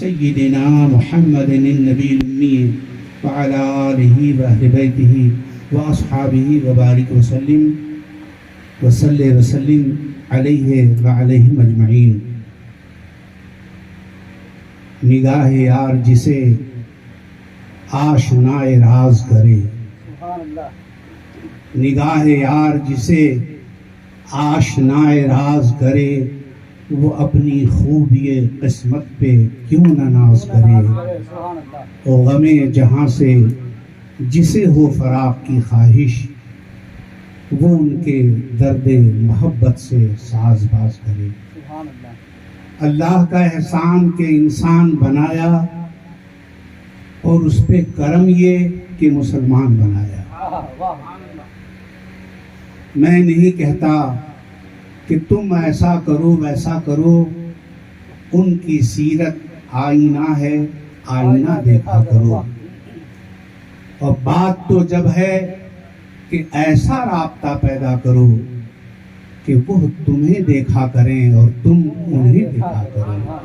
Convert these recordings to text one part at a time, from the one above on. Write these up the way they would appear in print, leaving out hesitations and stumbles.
سيدنا محمد النبي الأمي وعلى آله وأهل بيته وأصحابه وبارك وسلم وصلى وسلم عليه وعليهم أجمعين. نگاہ یار جسے آشنائے راز کرے، نگاہ یار جسے آشنائے راز کرے، وہ اپنی خوبی قسمت پہ کیوں نہ ناز کرے. او غم جہاں سے جسے ہو فراق کی خواہش، وہ ان کے درد محبت سے ساز باز کرے. اللہ کا احسان کہ انسان بنایا اور اس پہ کرم یہ کہ مسلمان بنایا. میں نہیں کہتا کہ تم ایسا کرو ویسا کرو، ان کی سیرت آئینہ ہے، آئینہ دیکھا کرو. اور بات تو جب ہے کہ ایسا رابطہ پیدا کرو کہ وہ تمہیں دیکھا کریں اور تم انہیں دیکھا کرو.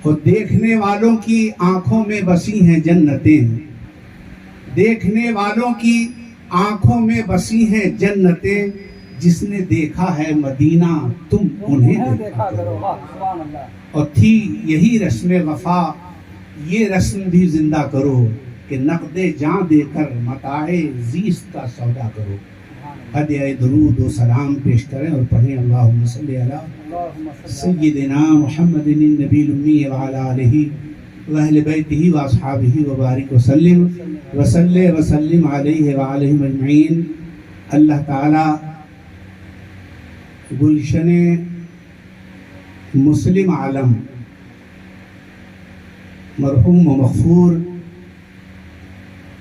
اور دیکھنے والوں کی آنکھوں میں بسی ہیں جنتیں، دیکھنے والوں کی آنکھوں میں بسی ہیں جنتیں، جس نے دیکھا ہے مدینہ تم انہیں دیکھا کرو. اور تھی یہی رسم وفا، یہ رسم بھی زندہ کرو کہ نقد جاں دے کر متاع زیست کا سودا کرو. ہدیہ درود و سلام پیش کریں اور پڑھیں اللہم صلی علی سیدنا محمد النبی الامی وعلی آلہ واہل بیتہ واصحابہ وبارک وسلم وصلی وسلم علیہ وآلہ اجمعین. اللہ تعالی گلشن مسلم عالم مرحوم و مغفور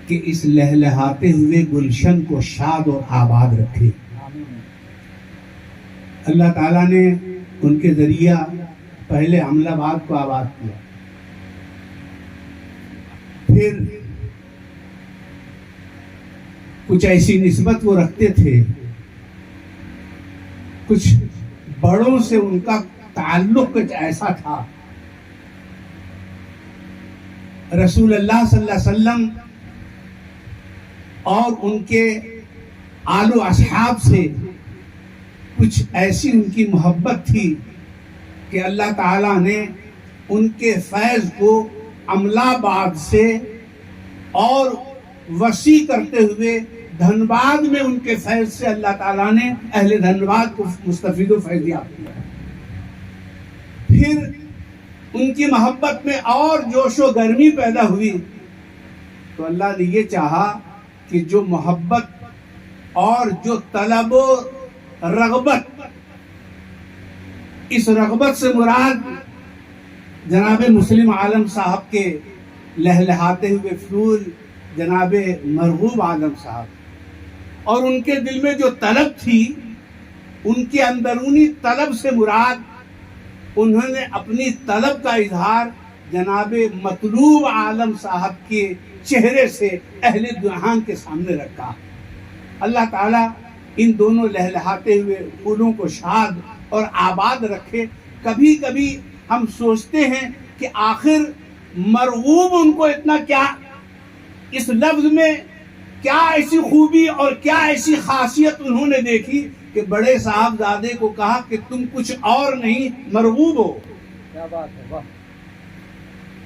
کہ اس لہلہاتے ہوئے گلشن کو شاد اور آباد رکھے. اللہ تعالیٰ نے ان کے ذریعہ پہلے عمل آباد کو آباد کیا، پھر کچھ ایسی نسبت وہ رکھتے تھے، کچھ بڑوں سے ان کا تعلق کچھ ایسا تھا. رسول اللہ صلی اللہ علیہ وسلم اور ان کے آل و اصحاب سے کچھ ایسی ان کی محبت تھی کہ اللہ تعالیٰ نے ان کے فیض کو املاباد سے اور وسیع کرتے ہوئے دھنباد میں ان کے فیض سے اللہ تعالیٰ نے اہل دھنباد کو مستفید و فیضیاب کیا. پھر ان کی محبت میں اور جوش و گرمی پیدا ہوئی تو اللہ نے یہ چاہا کہ جو محبت اور جو طلب و رغبت، اس رغبت سے مراد جناب مسلم عالم صاحب کے لہلہاتے ہوئے پھول جناب مرغوب عالم صاحب، اور ان کے دل میں جو طلب تھی، ان کے اندرونی طلب سے مراد انہوں نے اپنی طلب کا اظہار جناب مطلوب عالم صاحب کے چہرے سے اہل جہان کے سامنے رکھا. اللہ تعالیٰ ان دونوں لہلہاتے ہوئے پھولوں کو شاد اور آباد رکھے. کبھی کبھی ہم سوچتے ہیں کہ آخر مرغوب ان کو اتنا کیا، اس لفظ میں کیا ایسی خوبی اور کیا ایسی خاصیت انہوں نے دیکھی کہ بڑے صاحبزادے کو کہا کہ تم کچھ اور نہیں مرغوب ہو. کیا بات ہے، واہ.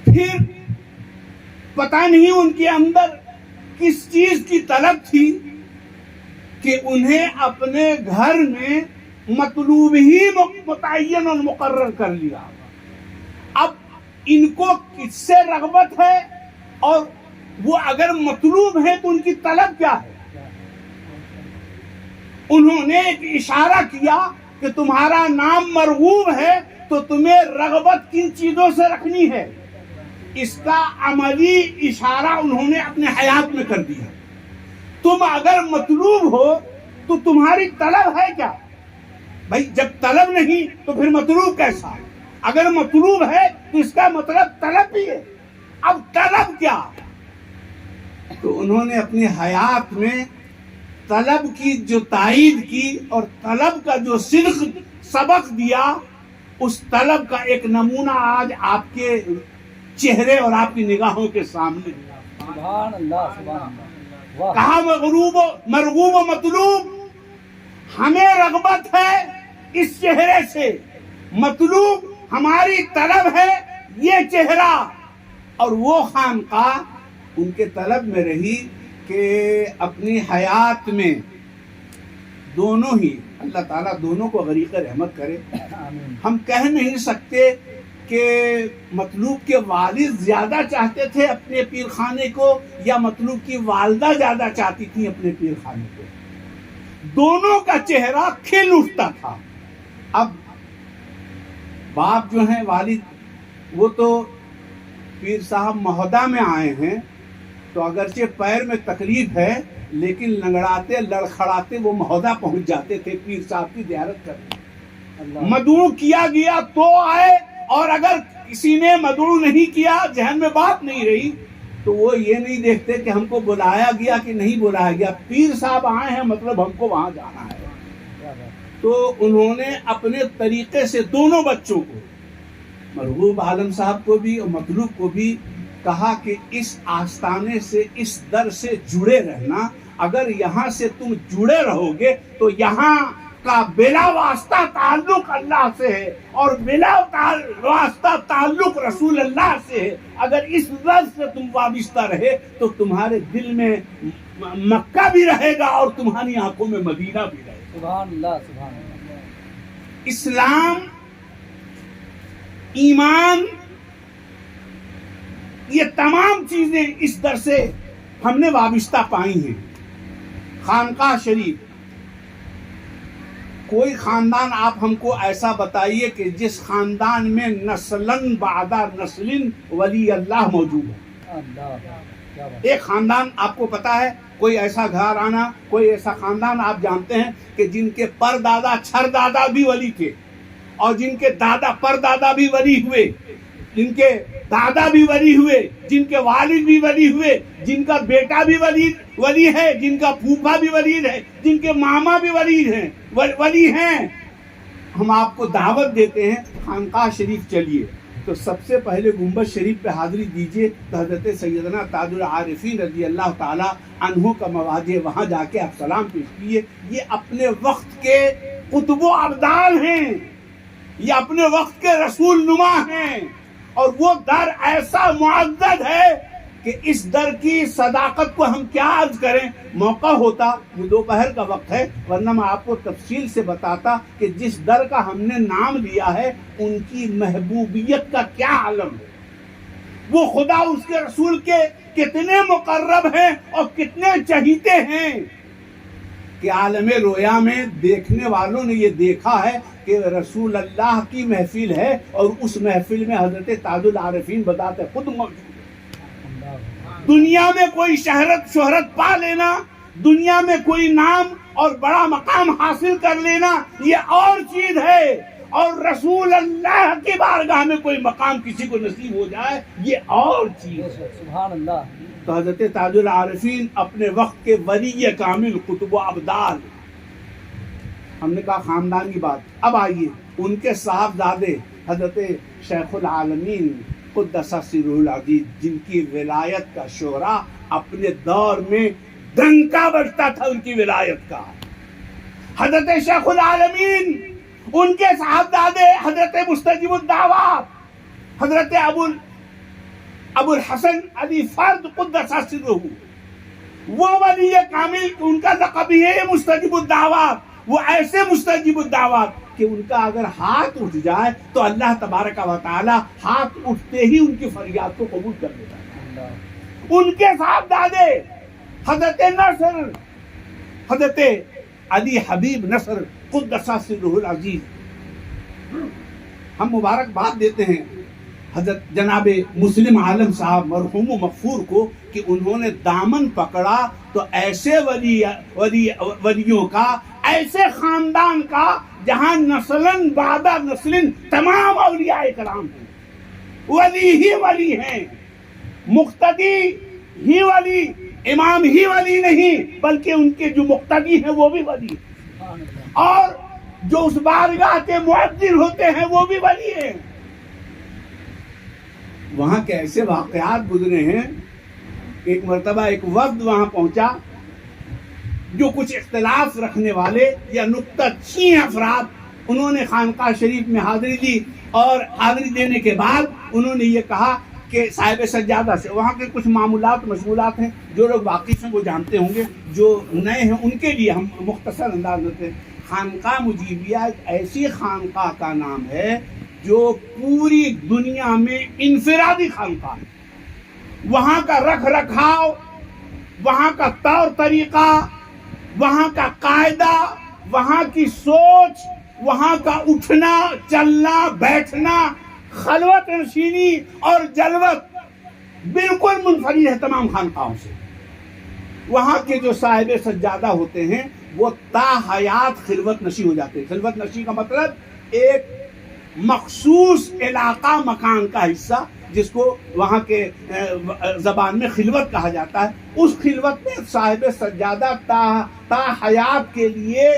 پھر پتہ نہیں ان کے اندر کس چیز کی طلب تھی کہ انہیں اپنے گھر میں مطلوب ہی متعین اور مقرر کر لیا. اب ان کو کس سے رغبت ہے اور وہ اگر مطلوب ہے تو ان کی طلب کیا ہے. انہوں نے ایک اشارہ کیا کہ تمہارا نام مرغوب ہے تو تمہیں رغبت کن چیزوں سے رکھنی ہے. اس کا عملی اشارہ انہوں نے اپنے حیات میں کر دیا. تم اگر مطلوب ہو تو تمہاری طلب ہے کیا؟ بھائی جب طلب نہیں تو پھر مطلوب کیسا ہے؟ اگر مطلوب ہے تو اس کا مطلب طلب بھی ہے. اب طلب کیا؟ تو انہوں نے اپنی حیات میں طلب کی جو تائید کی اور طلب کا جو صدق سبق دیا، اس طلب کا ایک نمونہ آج آپ کے چہرے اور آپ کی نگاہوں کے سامنے. سبحان اللہ سبحان اللہ. واہ. کہا مرغوب و مطلوب. ہمیں رغبت ہے اس چہرے سے، مطلوب ہماری طلب ہے یہ چہرہ. اور وہ خانقاہ ان کے طلب میں رہی کہ اپنی حیات میں دونوں ہی اللہ تعالیٰ دونوں کو غریق رحمت کرے. آمین. ہم کہہ نہیں سکتے کہ مطلوب کے والد زیادہ چاہتے تھے اپنے پیر خانے کو یا مطلوب کی والدہ زیادہ چاہتی تھی اپنے پیر خانے کو. دونوں کا چہرہ کھل اٹھتا تھا. اب باپ جو ہیں والد وہ تو پیر صاحب مہودہ میں آئے ہیں تو اگرچہ پیر میں تکلیف ہے لیکن لنگڑاتے لڑکھڑاتے وہ مہودہ پہنچ جاتے تھے پیر صاحب کی زیارت کرنے. اللہ. مدعو کیا گیا تو آئے، اور اگر کسی نے مدعو نہیں کیا، ذہن میں بات نہیں رہی، تو وہ یہ نہیں دیکھتے کہ ہم کو بلایا گیا کہ نہیں بلایا گیا. پیر صاحب آئے ہیں مطلب ہم کو وہاں جانا ہے. کیا بات. تو انہوں نے اپنے طریقے سے دونوں بچوں کو، مرغوب عالم صاحب کو بھی اور مطلوب کو بھی، کہا کہ اس آستانے سے اس در سے جڑے رہنا. اگر یہاں سے تم جڑے رہو گے تو یہاں کا بلا واسطہ تعلق اللہ سے ہے اور بلا واسطہ تعلق رسول اللہ سے ہے. اگر اس در سے تم وابستہ رہے تو تمہارے دل میں مکہ بھی رہے گا اور تمہاری آنکھوں میں مدینہ بھی رہے گا. سبحان اللہ سبحان اللہ. اسلام، ایمان، یہ تمام چیزیں اس در سے ہم نے وابستہ پائی ہیں. خانقاہ شریف، کوئی خاندان آپ ہم کو ایسا بتائیے کہ جس خاندان میں نسلاً بعد نسل ولی اللہ موجود ہے. اللہ. کیا بات. ایک خاندان آپ کو پتا ہے، کوئی ایسا گھرانہ، کوئی ایسا خاندان آپ جانتے ہیں کہ جن کے پر دادا چھر دادا بھی ولی تھے اور جن کے دادا پر دادا بھی ولی ہوئے، جن کے دادا بھی ولی ہوئے، جن کے والد بھی ولی ہوئے، جن کا بیٹا بھی ولی ہے، جن کا پھوپھا بھی ولی ہے، جن کے ماما بھی ولی ہیں. ہم آپ کو دعوت دیتے ہیں خانقاہ شریف چلیے تو سب سے پہلے گنبد شریف پہ حاضری دیجیے تو حضرت سیدنا تاج العارفین رضی اللہ تعالی عنہ کا مواضع، وہاں جا کے آپ سلام پیش کیے. یہ اپنے وقت کے قطب و ابدال ہیں، یہ اپنے وقت کے رسول نما ہیں، اور وہ در ایسا معزز ہے کہ اس در کی صداقت کو ہم کیا عرض کریں. موقع ہوتا، یہ دوپہر کا وقت ہے ورنہ میں آپ کو تفصیل سے بتاتا کہ جس در کا ہم نے نام لیا ہے ان کی محبوبیت کا کیا عالم ہے. وہ خدا اس کے رسول کے کتنے مقرب ہیں اور کتنے چہیتے ہیں کہ عالم رویا میں دیکھنے والوں نے یہ دیکھا ہے کہ رسول اللہ کی محفل ہے اور اس محفل میں حضرت تاج العارفین بتاتے خود موجود ہے. دنیا میں کوئی شہرت پا لینا، دنیا میں کوئی نام اور بڑا مقام حاصل کر لینا یہ اور چیز ہے، اور رسول اللہ کی بارگاہ میں کوئی مقام کسی کو نصیب ہو جائے یہ اور چیز ہے. سبحان اللہ. تو حضرت تاج العارفین اپنے وقت کے ولی کامل قطب و ابدال. ہم نے کہا خاندان کی بات. اب آئیے ان کے صاحبزادے حضرت شیخ العالمین قدس سرہ العزیز، جن کی ولایت کا شعرا اپنے دور میں ڈنکا بجتا تھا ان کی ولایت کا. حضرت شیخ العالمین، ان کے صاحبزادے حضرت مستجیب الدعوات حضرت ابو الحسن علی فرد قدس سرہ، وہ ولی کامل، ان کا لقب ہی ہے مستجیب الدعوات. وہ ایسے مستجیب الدعوات کہ ان کا اگر ہاتھ اٹھ جائے تو اللہ تبارک و تعالی ہاتھ اٹھتے ہی ان کی فریاد کو قبول کر لیتا ہے. ان کے صاحبزادے حضرت نصر، حضرت علی حبیب نصر قدس سرہ العزیز، ہم مبارکباد دیتے ہیں حضرت جناب مسلم عالم صاحب مرحوم و مغفور کو کہ انہوں نے دامن پکڑا تو ایسے ولیوں کا، ایسے خاندان کا جہاں نسلاً بعد نسل تمام اولیاء کرام ہیں، ولی ہی ولی ہیں، مقتدی ہی ولی، امام ہی ولی نہیں بلکہ ان کے جو مقتدی ہیں وہ بھی ولی ہیں. اور جو اس بارگاہ کے مؤذن ہوتے ہیں وہ بھی ولی ہیں. وہاں کے ایسے واقعات گزرے ہیں. ایک مرتبہ ایک وفد وہاں پہنچا جو کچھ اختلاف رکھنے والے یا نکتہ چین افراد، انہوں نے خانقاہ شریف میں حاضری دی، اور حاضری دینے کے بعد انہوں نے یہ کہا کہ صاحب سجادہ سے وہاں کے کچھ معمولات مشغولات ہیں، جو لوگ واقف ہیں وہ جانتے ہوں گے، جو نئے ہیں ان کے لیے ہم مختصر انداز میں تھے. خانقاہ مجیبیہ ایک ایسی خانقاہ کا نام ہے جو پوری دنیا میں انفرادی خانقاہ ہے. وہاں کا رکھ رکھاؤ، وہاں کا طور طریقہ، وہاں کا قاعدہ، وہاں کی سوچ، وہاں کا اٹھنا چلنا بیٹھنا، خلوت نشینی اور جلوت بالکل منفرد ہے تمام خانقاہوں سے. وہاں کے جو صاحب سجادہ ہوتے ہیں وہ تا حیات خلوت نشی ہو جاتے ہیں. خلوت نشی کا مطلب ایک مخصوص علاقہ مکان کا حصہ جس کو وہاں کے زبان میں خلوت کہا جاتا ہے، اس خلوت میں صاحب سجادہ تا حیات کے لیے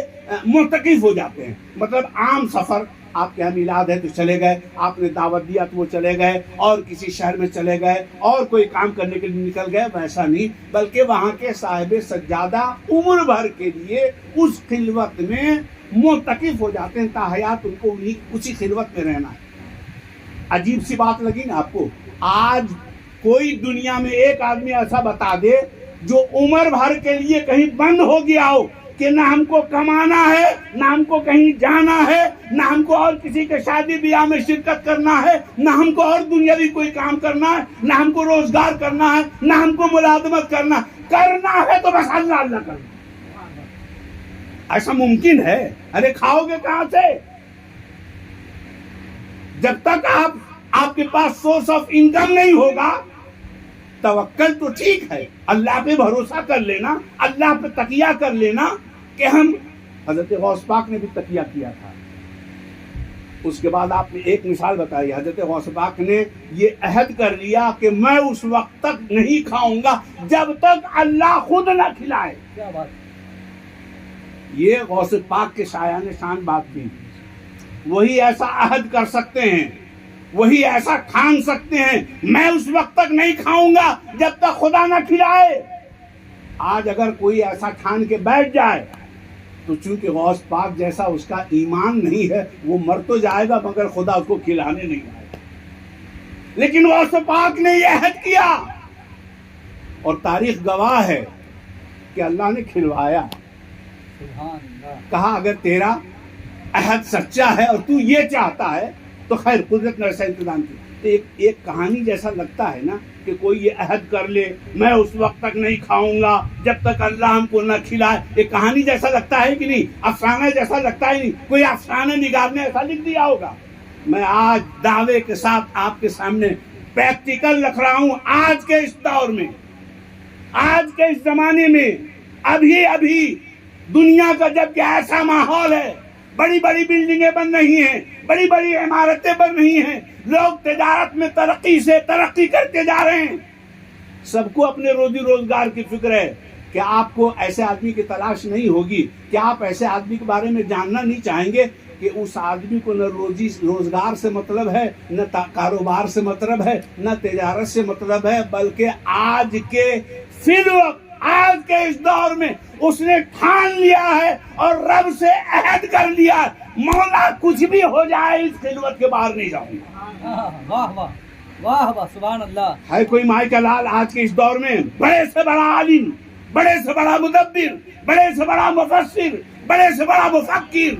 معتکف ہو جاتے ہیں. مطلب عام سفر، آپ کے یہاں میلاد ہے تو چلے گئے، آپ نے دعوت دیا تو وہ چلے گئے، اور کسی شہر میں چلے گئے اور کوئی کام کرنے کے لیے نکل گئے، ویسا نہیں، بلکہ وہاں کے صاحب سجادہ عمر بھر کے لیے اس خلوت میں معتکف ہو جاتے ہیں. تا حیات ان کو اسی خلوت میں رہنا ہے. عجیب سی بات لگی نا آپ کو؟ آج کوئی دنیا میں ایک آدمی ایسا بتا دے جو عمر بھر کے لیے کہیں بند ہو گیا ہو کہ نہ ہم کو کمانا ہے، نہ ہم کو کہیں جانا ہے، نہ ہم کو اور کسی کے شادی بیاہ میں شرکت کرنا ہے، نہ ہم کو اور دنیاوی کوئی کام کرنا ہے، نہ ہم کو روزگار کرنا ہے، نہ ہم کو ملازمت کرنا ہے تو بس اللہ اللہ کرنا. ایسا ممکن ہے؟ ارے کھاؤ گے کہاں سے؟ جب تک آپ کے پاس سورس آف انکم نہیں ہوگا، توکل تو ٹھیک ہے، اللہ پہ بھروسہ کر لینا، اللہ پہ تکیہ کر لینا کہ ہم، حضرت غوث پاک نے بھی تکیہ کیا تھا. اس کے بعد آپ نے ایک مثال بتائی، حضرت غوث پاک نے یہ عہد کر لیا کہ میں اس وقت تک نہیں کھاؤں گا جب تک اللہ خود نہ کھلائے. کیا بات. یہ غوث پاک کے شایان شان بات تھی. وہی ایسا عہد کر سکتے ہیں، وہی ایسا ٹھان سکتے ہیں، میں اس وقت تک نہیں کھاؤں گا جب تک خدا نہ کھلائے. آج اگر کوئی ایسا ٹھان کے بیٹھ جائے تو چونکہ غوث پاک جیسا اس کا ایمان نہیں ہے، وہ مر تو جائے گا مگر خدا اس کو کھلانے نہیں آئے گا. لیکن غوث پاک نے یہ عہد کیا، اور تاریخ گواہ ہے کہ اللہ نے کھلوایا. سبحان اللہ. کہا اگر تیرا عہد سچا ہے اور تو یہ چاہتا ہے تو خیر، قدرت نے ایسا انتظام کیا. تو ایک کہانی جیسا لگتا ہے نا کہ کوئی یہ عہد کر لے میں اس وقت تک نہیں کھاؤں گا جب تک اللہ ہم کو نہ کھلائے. ایک کہانی جیسا لگتا ہے کہ نہیں؟ افسانہ جیسا لگتا ہے نہیں؟ کوئی افسانہ نگار نے ایسا لکھ دیا ہوگا. میں آج دعوے کے ساتھ آپ کے سامنے پریکٹیکل رکھ رہا ہوں. آج کے اس دور میں، آج کے اس زمانے میں، ابھی دنیا کا جب کہ ایسا ماحول ہے، بڑی بڑی بلڈنگیں بن رہی ہیں، بڑی بڑی عمارتیں بن رہی ہیں، لوگ تجارت میں ترقی کرتے جا رہے ہیں. سب کو اپنے روزی روزگار کی فکر ہے. کہ آپ کو ایسے آدمی کی تلاش نہیں ہوگی؟ کہ آپ ایسے آدمی کے بارے میں جاننا نہیں چاہیں گے کہ اس آدمی کو نہ روزگار سے مطلب ہے، نہ کاروبار سے مطلب ہے، نہ تجارت سے مطلب ہے، بلکہ آج کے فی الوقت، آج کے اس دور میں اس نے ٹھان لیا ہے اور رب سے عہد کر لیا ہے، مولا کچھ بھی ہو جائے اس خلوت کے باہر نہیں جاؤں گا. واہ واہ واہ واہ، سبحان اللہ. ہے کوئی مائی کا لال آج کے اس دور میں بڑے سے بڑا عالم، بڑے سے بڑا مدبر، بڑے سے بڑا مفسر، بڑے سے بڑا مفکر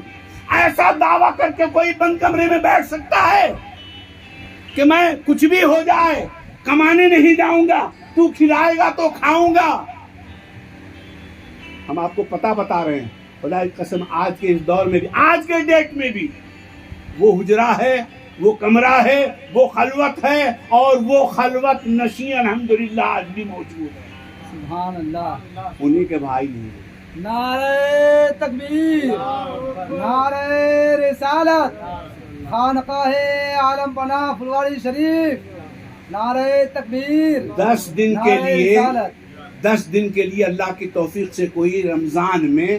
ایسا دعویٰ کر کے کوئی بند کمرے میں بیٹھ سکتا ہے کہ میں کچھ بھی ہو جائے کمانے نہیں جاؤں گا، تو کھلائے گا تو کھاؤں گا؟ ہم آپ کو پتہ بتا رہے ہیں، خدا کی قسم آج کے اس دور میں بھی، آج کے ڈیٹ میں بھی وہ حجرہ ہے، وہ کمرہ ہے، وہ خلوت ہے، اور وہ خلوت نشین الحمدللہ آج بھی موجود ہے. سبحان اللہ. انہی کے بھائی ہیں. نعرہ تکبیر، نعرہ رسالت، خانقاہ عالم پناہ پھلواری شریف، نعرہ تکبیر. 10 دن کے لیے اللہ کی توفیق سے کوئی رمضان میں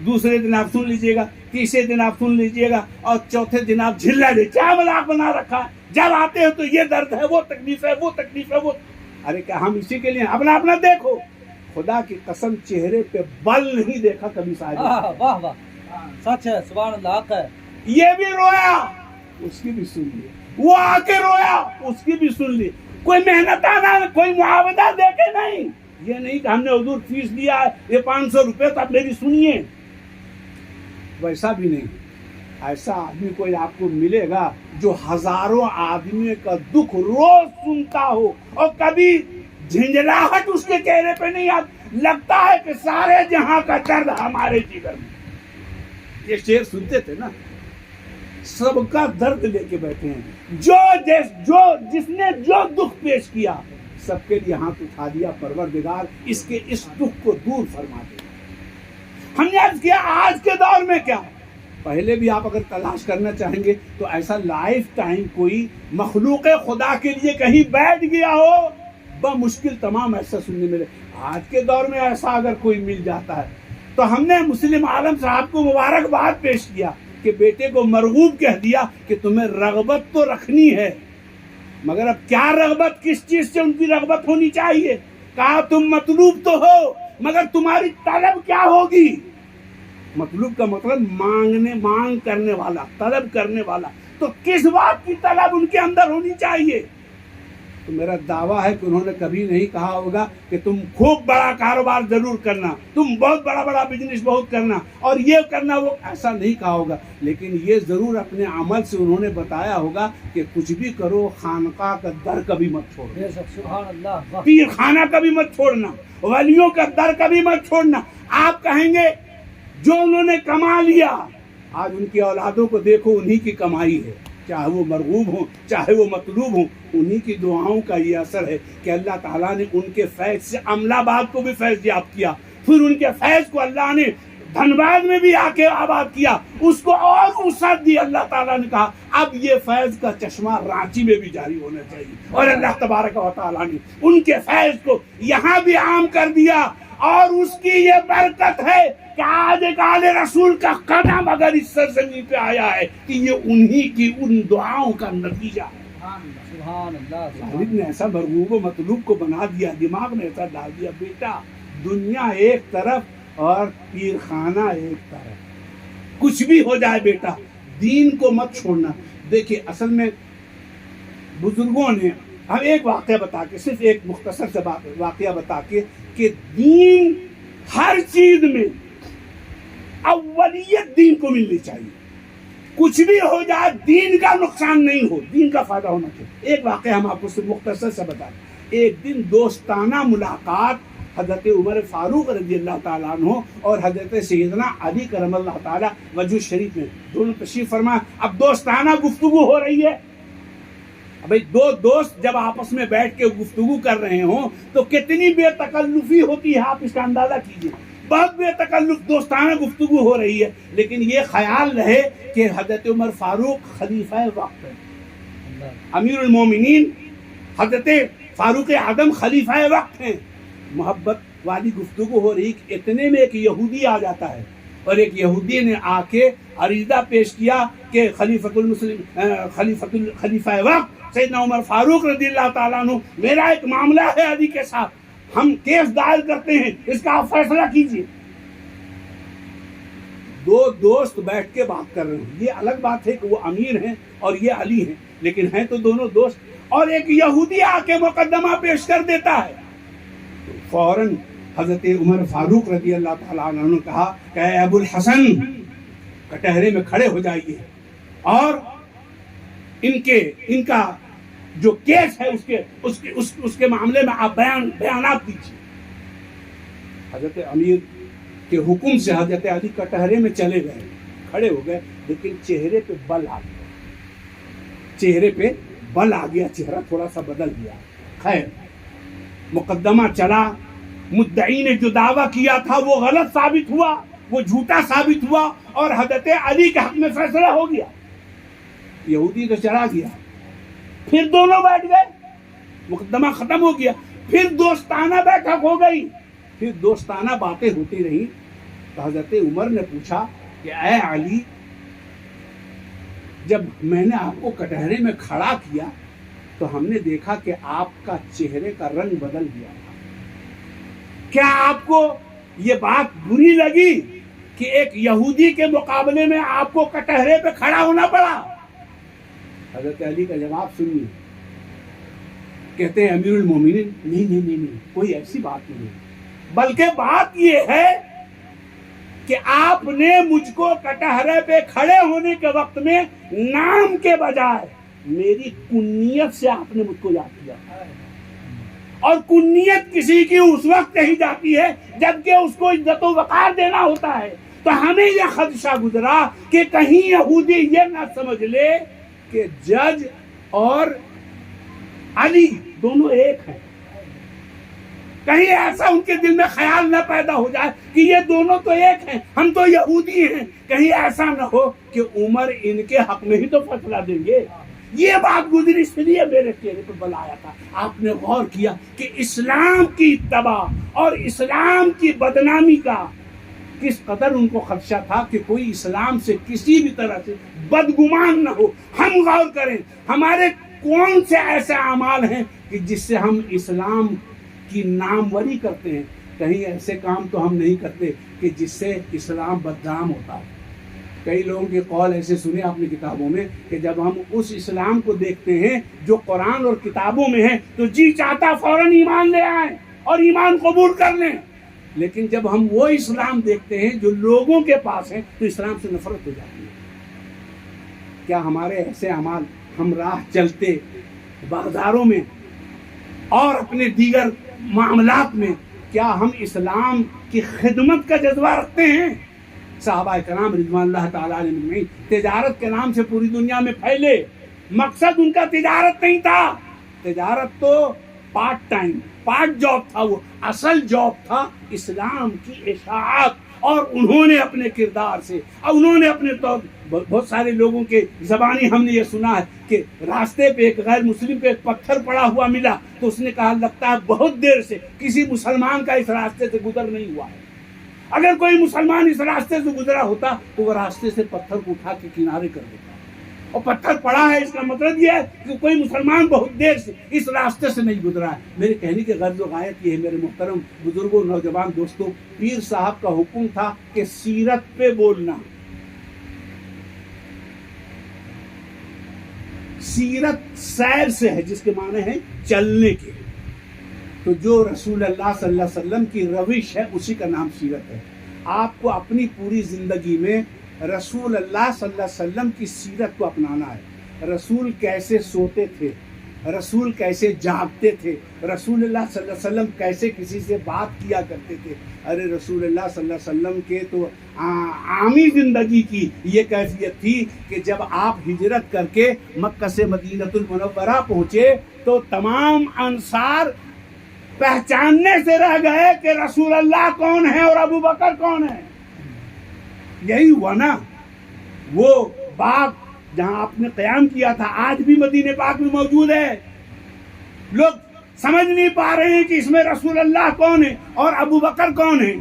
دوسرے دن آپ سن لیجئے گا، تیسرے دن آپ سن لیجئے گا، اور چوتھے دن آپ جھلا دے کیا مذاق بنا رکھا ہے، جب آتے ہو تو یہ درد ہے، وہ تکلیف ہے، وہ تکلیف ہے، وہ ارے کیا ہم اسی کے لیے اپنا اپنا دیکھو، خدا کی قسم چہرے پہ بل نہیں دیکھا کبھی صاحب، واہ واہ، سچ ہے، سبحان اللہ، حق ہے. یہ بھی رویا اس کی بھی سن لی، وہ آ کے رویا اس کی بھی سن لی، کوئی محنتانہ کوئی معاوضہ دے کے نہیں، یہ نہیں کہ ہم نے حضور فیس لیا یہ 500 روپے تو آپ میری سنیے، ویسا بھی نہیں. ایسا آدمی کوئی آپ کو ملے گا جو ہزاروں آدمیوں کا دکھ روز سنتا ہو اور کبھی جھنجھلاہٹ اس کے چہرے پہ نہیں آتی، لگتا ہے کہ سارے جہاں کا درد ہمارے جگر میں. یہ شعر سنتے تھے نا، سب کا درد لے کے بیٹھے ہیں، جس نے جو دکھ پیش کیا سب کے لیے ہاتھ اٹھا دیا، پروردگار اس کے اس دکھ کو دور فرما دے. ہم نے عرض کیا آج کے دور میں کیا، پہلے بھی آپ اگر تلاش کرنا چاہیں گے تو ایسا لائف ٹائم کوئی مخلوق خدا کے لیے کہیں بیٹھ گیا ہو بمشکل تمام ایسا سننے ملے. آج کے دور میں ایسا اگر کوئی مل جاتا ہے تو ہم نے مسلم عالم صاحب کو مبارکباد پیش کیا کہ بیٹے کو مرغوب کہہ دیا کہ تمہیں رغبت تو رکھنی ہے، مگر اب کیا رغبت، کس چیز سے ان کی رغبت ہونی چاہیے. کہا تم مطلوب تو ہو مگر تمہاری طلب کیا ہوگی. مطلوب کا مطلب مانگ کرنے والا، طلب کرنے والا. تو کس بات کی طلب ان کے اندر ہونی چاہیے. تو میرا دعویٰ ہے کہ انہوں نے کبھی نہیں کہا ہوگا کہ تم خوب بڑا کاروبار ضرور کرنا، تم بہت بڑا بزنس بہت کرنا اور یہ کرنا، وہ ایسا نہیں کہا ہوگا. لیکن یہ ضرور اپنے عمل سے انہوں نے بتایا ہوگا کہ کچھ بھی کرو خانقاہ کا در کبھی مت چھوڑنا، سبحان اللہ، پیر خانہ کبھی مت چھوڑنا، ولیوں کا در کبھی مت چھوڑنا. آپ کہیں گے جو انہوں نے کما لیا، آج ان کی اولادوں کو دیکھو، انہی کی کمائی ہے، چاہے وہ مرغوب ہوں چاہے وہ مطلوب ہوں، انہی کی دعاؤں کا یہ اثر ہے کہ اللہ تعالیٰ نے ان کے فیض سے امن آباد کو بھی فیض یاب کیا، پھر ان کے فیض کو اللہ نے دھنباد میں بھی آ کے آباد کیا، اس کو اور وسعت دی. اللہ تعالیٰ نے کہا اب یہ فیض کا چشمہ رانچی میں بھی جاری ہونا چاہیے، اور اللہ تبارک و تعالیٰ نے ان کے فیض کو یہاں بھی عام کر دیا. اور اس کی یہ برکت ہے کہ آج ایک آل رسول کا قدم اگر اس سرزمین پہ آیا ہے کہ یہ انہی کی ان دعاؤں کا نتیجہ ہے. سبحان اللہ. والد نے ایسا مرغوب و مطلوب کو بنا دیا، دماغ میں ایسا ڈال دیا، بیٹا دنیا ایک طرف اور پیر خانہ ایک طرف، کچھ بھی ہو جائے بیٹا دین کو مت چھوڑنا. دیکھیے اصل میں بزرگوں نے ہم ایک واقعہ بتا کے، صرف ایک مختصر سے واقعہ بتا کے کہ دین ہر چیز میں اولیت دین کو ملنی چاہیے، کچھ بھی ہو جائے دین کا نقصان نہیں ہو، دین کا فائدہ ہونا چاہیے. ایک واقعہ ہم آپ کو صرف مختصر سے بتا دیں. ایک دن دوستانہ ملاقات حضرت عمر فاروق رضی اللہ تعالیٰ عنہ اور حضرت سیدنا علی کرم اللہ تعالیٰ وجہ شریف میں دونوں تشریف فرما. اب دوستانہ گفتگو ہو رہی ہے. بھائی دو دوست جب آپس میں بیٹھ کے گفتگو کر رہے ہوں تو کتنی بے تکلفی ہوتی ہے، آپ اس کا اندازہ کیجیے. بہت بے تکلف دوستانہ گفتگو ہو رہی ہے، لیکن یہ خیال رہے کہ حضرت عمر فاروق خلیفہ وقت ہے، امیر المومنین حضرت فاروق اعظم خلیفہ وقت ہیں. محبت والی گفتگو ہو رہی کہ اتنے میں ایک یہودی آ جاتا ہے، اور ایک یہودی نے آ کے عریضہ پیش کیا کہ خلیفہ وقت سیدنا عمر فاروق رضی اللہ تعالیٰ عنہ، میرا ایک معاملہ ہے علی کے ساتھ، ہم کیس دائر کرتے ہیں، اس کا آپ فیصلہ کیجیے. دو دوست بیٹھ کے بات کر رہے ہیں. یہ الگ بات ہے کہ وہ امیر ہیں اور یہ علی ہیں، لیکن ہیں تو دونوں دوست. اور ایک یہودی آ کے مقدمہ پیش کر دیتا ہے. فوراً حضرت عمر فاروق رضی اللہ تعالیٰ عنہ نے کہا کہ اے ابو الحسن، کٹہرے میں کھڑے ہو جائیے اور ان کا جو کیس ہے اس کے معاملے میں آپ بیانات دیجیے. حضرت امیر کے حکم سے حضرت علی کٹہرے میں چلے گئے، کھڑے ہو گئے، لیکن چہرے پہ بل آ گیا، چہرہ تھوڑا سا بدل گیا. خیر مقدمہ چلا، مدعی نے جو دعویٰ کیا تھا وہ غلط ثابت ہوا، وہ جھوٹا ثابت ہوا، اور حضرت علی کے حق میں فیصلہ ہو گیا. یہودی تو چلا گیا. پھر دونوں بیٹھ گئے، مقدمہ ختم ہو گیا. پھر دوستانہ بیٹھک ہو گئی، پھر دوستانہ باتیں ہوتی رہی. تو حضرت عمر نے پوچھا کہ اے علی، جب میں نے آپ کو کٹہرے میں کھڑا کیا تو ہم نے دیکھا کہ آپ کا چہرے کا رنگ بدل گیا، کیا آپ کو یہ بات بری لگی کہ ایک یہودی کے مقابلے میں آپ کو کٹہرے پہ کھڑا ہونا پڑا؟ حضرت علی کا جواب سنیے، کہتے ہیں امیر المومنین نہیں، کوئی ایسی بات نہیں، بلکہ بات یہ ہے کہ آپ نے مجھ کو کٹہرے پہ کھڑے ہونے کے وقت میں نام کے بجائے میری کنیت سے آپ نے مجھ کو یاد کیا، اور کنیت کسی کی اس وقت کہی جاتی ہے جبکہ اس کو عزت و وقار دینا ہوتا ہے۔ تو ہمیں یہ خدشہ گزرا کہ کہیں یہودی یہ نہ سمجھ لے کہ جج اور علی دونوں ایک ہیں، کہیں ایسا ان کے دل میں خیال نہ پیدا ہو جائے کہ یہ دونوں تو ایک ہیں، ہم تو یہودی ہیں، کہیں ایسا نہ ہو کہ عمر ان کے حق میں ہی تو فیصلہ دیں گے۔ یہ بات گزری، اس لیے میرے چہرے پر بل آیا تھا۔ آپ نے غور کیا کہ اسلام کی تباہ اور اسلام کی بدنامی کا کس قدر ان کو خدشہ تھا کہ کوئی اسلام سے کسی بھی طرح سے بدگمان نہ ہو۔ ہم غور کریں ہمارے کون سے ایسے اعمال ہیں کہ جس سے ہم اسلام کی ناموری کرتے ہیں، کہیں ایسے کام تو ہم نہیں کرتے کہ جس سے اسلام بدنام ہوتا ہے۔ کئی لوگوں کے قول ایسے سنے آپ نے کتابوں میں کہ جب ہم اس اسلام کو دیکھتے ہیں جو قرآن اور کتابوں میں ہے تو جی چاہتا فوراً ایمان لے آئیں اور ایمان قبول کر لیں، لیکن جب ہم وہ اسلام دیکھتے ہیں جو لوگوں کے پاس ہے تو اسلام سے نفرت ہو جاتی ہے۔ کیا ہمارے ایسے اعمال، ہم راہ چلتے بازاروں میں اور اپنے دیگر معاملات میں، کیا ہم اسلام کی خدمت کا جذبہ رکھتے ہیں؟ صحابہ کرام رضوان اللہ تعالیٰ علیہ تجارت کے نام سے پوری دنیا میں پھیلے، مقصد ان کا تجارت نہیں تھا، تجارت تو پارٹ جاب تھا، وہ اصل جاب تھا اسلام کی اشاعت۔ اور انہوں نے اپنے کردار سے، اور انہوں نے اپنے طور، بہت سارے لوگوں کے زبانی ہم نے یہ سنا ہے کہ راستے پہ ایک غیر مسلم پہ ایک پتھر پڑا ہوا ملا تو اس نے کہا لگتا ہے بہت دیر سے کسی مسلمان کا اس راستے سے گزر نہیں ہوا ہے۔ اگر کوئی مسلمان اس راستے سے گزرا ہوتا تو وہ راستے سے پتھر کو اٹھا کے کنارے کر دیتا، اور پتھر پڑا ہے اس کا مطلب یہ ہے کہ کوئی مسلمان بہت دیر سے اس راستے سے نہیں گزرا ہے۔ میرے کہنے کے غرض و غایت یہ ہے میرے محترم بزرگوں، نوجوان دوستوں، پیر صاحب کا حکم تھا کہ سیرت پہ بولنا، سیرت سیر سے ہے جس کے معنی ہے چلنے کے، تو جو رسول اللہ صلی اللہ علیہ وسلم کی روش ہے اسی کا نام سیرت ہے۔ آپ کو اپنی پوری زندگی میں رسول اللہ صلی اللہ علیہ وسلم کی سیرت کو اپنانا ہے۔ رسول کیسے سوتے تھے، رسول کیسے جاگتے تھے، رسول اللہ صلی اللہ علیہ وسلم کیسے کسی سے بات کیا کرتے تھے۔ ارے رسول اللہ صلی اللہ علیہ وسلم کے تو عامی زندگی کی یہ کیفیت تھی کہ جب آپ ہجرت کر کے مکہ سے مدینہ المنورہ پہنچے تو تمام انصار پہچاننے سے رہ گئے کہ رسول اللہ کون ہے اور ابو بکر کون ہے۔ یہی ہوا نا، وہ باغ جہاں آپ نے قیام کیا تھا آج بھی مدینہ پاک میں موجود ہے۔ لوگ سمجھ نہیں پا رہے ہیں کہ اس میں رسول اللہ کون ہے اور ابو بکر کون ہے،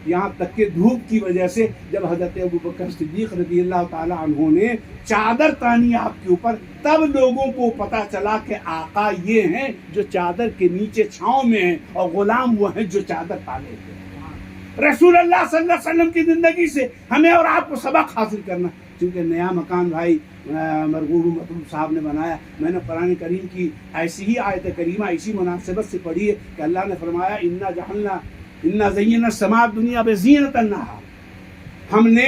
یہاں تک کہ دھوپ کی وجہ سے جب حضرت ابو بکر صدیق رضی اللہ تعالی عنہ نے چادر تانی آپ کے اوپر، تب لوگوں کو پتا چلا کہ آقا یہ ہیں جو چادر کے نیچے چھاؤں میں ہیں اور غلام وہ ہیں جو چادر تانے ہیں۔ رسول اللہ صلی اللہ علیہ وسلم کی زندگی سے ہمیں اور آپ کو سبق حاصل کرنا، چونکہ نیا مکان بھائی مرغوب مطلوب صاحب نے بنایا، میں نے قرآن کریم کی ایسی ہی آیت کریمہ اسی مناسبت سے پڑھی ہے کہ اللہ نے فرمایا انا زینا السماء الدنیا بزینۃ النہار، ہم نے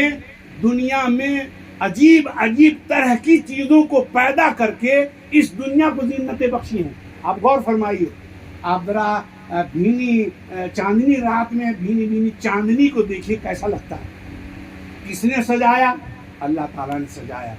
دنیا میں عجیب طرح کی چیزوں کو پیدا کر کے اس دنیا کو زینتیں بخشی ہیں۔ آپ غور فرمائیے، آپ ذرا بھینی چاندنی رات میں بھینی چاندنی کو دیکھیے کیسا لگتا ہے، کس نے سجایا؟ اللہ تعالیٰ نے سجایا۔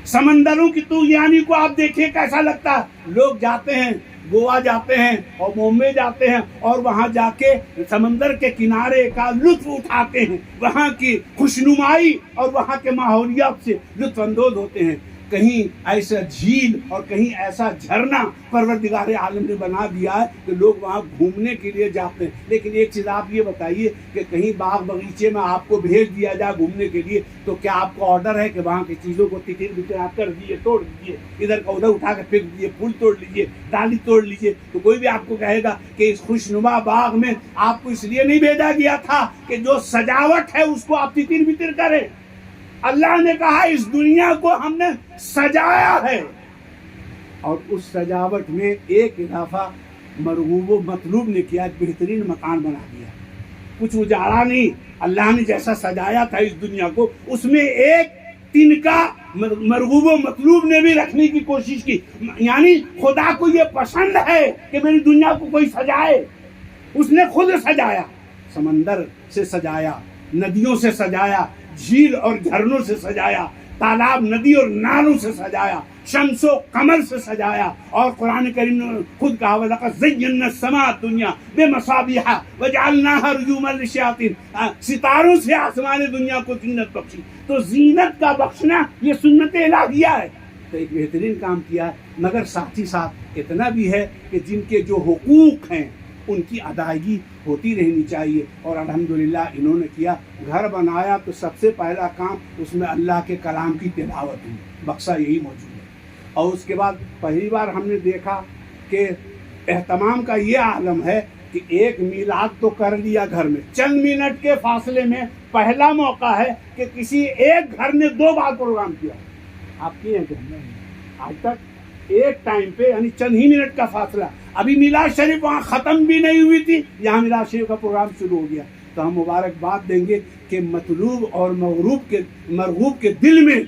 سمندروں کی طوفانی کو آپ دیکھیے کیسا لگتا ہے، لوگ جاتے ہیں گوا جاتے ہیں اور بامبے جاتے ہیں اور وہاں جا کے سمندر کے کنارے کا لطف اٹھاتے ہیں، وہاں کی خوشنمائی اور وہاں کے ماحولیات سے لطف اندوز ہوتے ہیں۔ کہیں ایسا جھیل اور کہیں ایسا جھرنا پروردگار عالم نے بنا دیا ہے کہ لوگ وہاں گھومنے کے لیے جاتے ہیں. لیکن ایک چیز آپ یہ بتائیے کہ کہیں باغ بغیچے میں آپ کو بھیج دیا جائے گھومنے کے لیے تو کیا آپ کو آرڈر ہے کہ وہاں کی چیزوں کو تکڑ بکڑ آپ کر دیجیے, توڑ دیجیے, ادھر کا ادھر اٹھا کے پھینک دیجیے, پھول توڑ لیجیے, ڈالی توڑ لیجیے؟ تو کوئی بھی آپ کو کہے گا کہ اس خوشنما باغ میں آپ کو اس لیے نہیں بھیجا گیا تھا کہ جو سجاوٹ ہے اس کو آپ تکڑ بکڑ کریں. اللہ نے کہا اس دنیا کو ہم نے سجایا ہے, اور اس سجاوٹ میں ایک اضافہ مرغوب و مطلوب نے کیا, ایک بہترین مکان بنا دیا. کچھ اجاڑا نہیں, اللہ نے جیسا سجایا تھا اس دنیا کو اس میں ایک تنکا مرغوب و مطلوب نے بھی رکھنے کی کوشش کی. یعنی خدا کو یہ پسند ہے کہ میری دنیا کو کوئی سجائے. اس نے خود سجایا, سمندر سے سجایا, ندیوں سے سجایا, جھیل اور جھرنوں سے سجایا, تالاب ندی اور نالوں سے سجایا, شمس و قمر سے سجایا. اور قرآن کریم نے خود کہا وَلَقَدْ زَيَّنَّا السَّمَاءَ الدُّنْيَا بِمَصَابِيحَ وَجَعَلْنَاهَا رُجُومًا لِلشَّيَاطِينِ. ستاروں سے آسمان دنیا کو زینت بخشی. تو زینت کا بخشنا یہ سنت الہیہ ہے. تو ایک بہترین کام کیا ہے, مگر ساتھ ہی ساتھ اتنا بھی ہے کہ جن کے جو حقوق ہیں ان کی ادائیگی ہوتی رہنی چاہیے. اور الحمدللہ انہوں نے کیا, گھر بنایا تو سب سے پہلا کام اس میں اللہ کے کلام کی تلاوت ہوئی, بکسا یہی موجود ہے. اور اس کے بعد پہلی بار ہم نے دیکھا کہ اہتمام کا یہ عالم ہے کہ ایک میلاد تو کر لیا گھر میں, چند منٹ کے فاصلے میں پہلا موقع ہے کہ کسی ایک گھر نے 2 بار پروگرام کیا. آپ کیے ہیں کہ آج تک ایک ٹائم پہ, یعنی چند ہی منٹ کا فاصلہ. ابھی میلاد شریف وہاں ختم بھی نہیں ہوئی تھی, یہاں میلاد شریف کا پروگرام شروع ہو گیا. تو ہم مبارکباد دیں گے کہ مطلوب اور مرغوب کے دل میں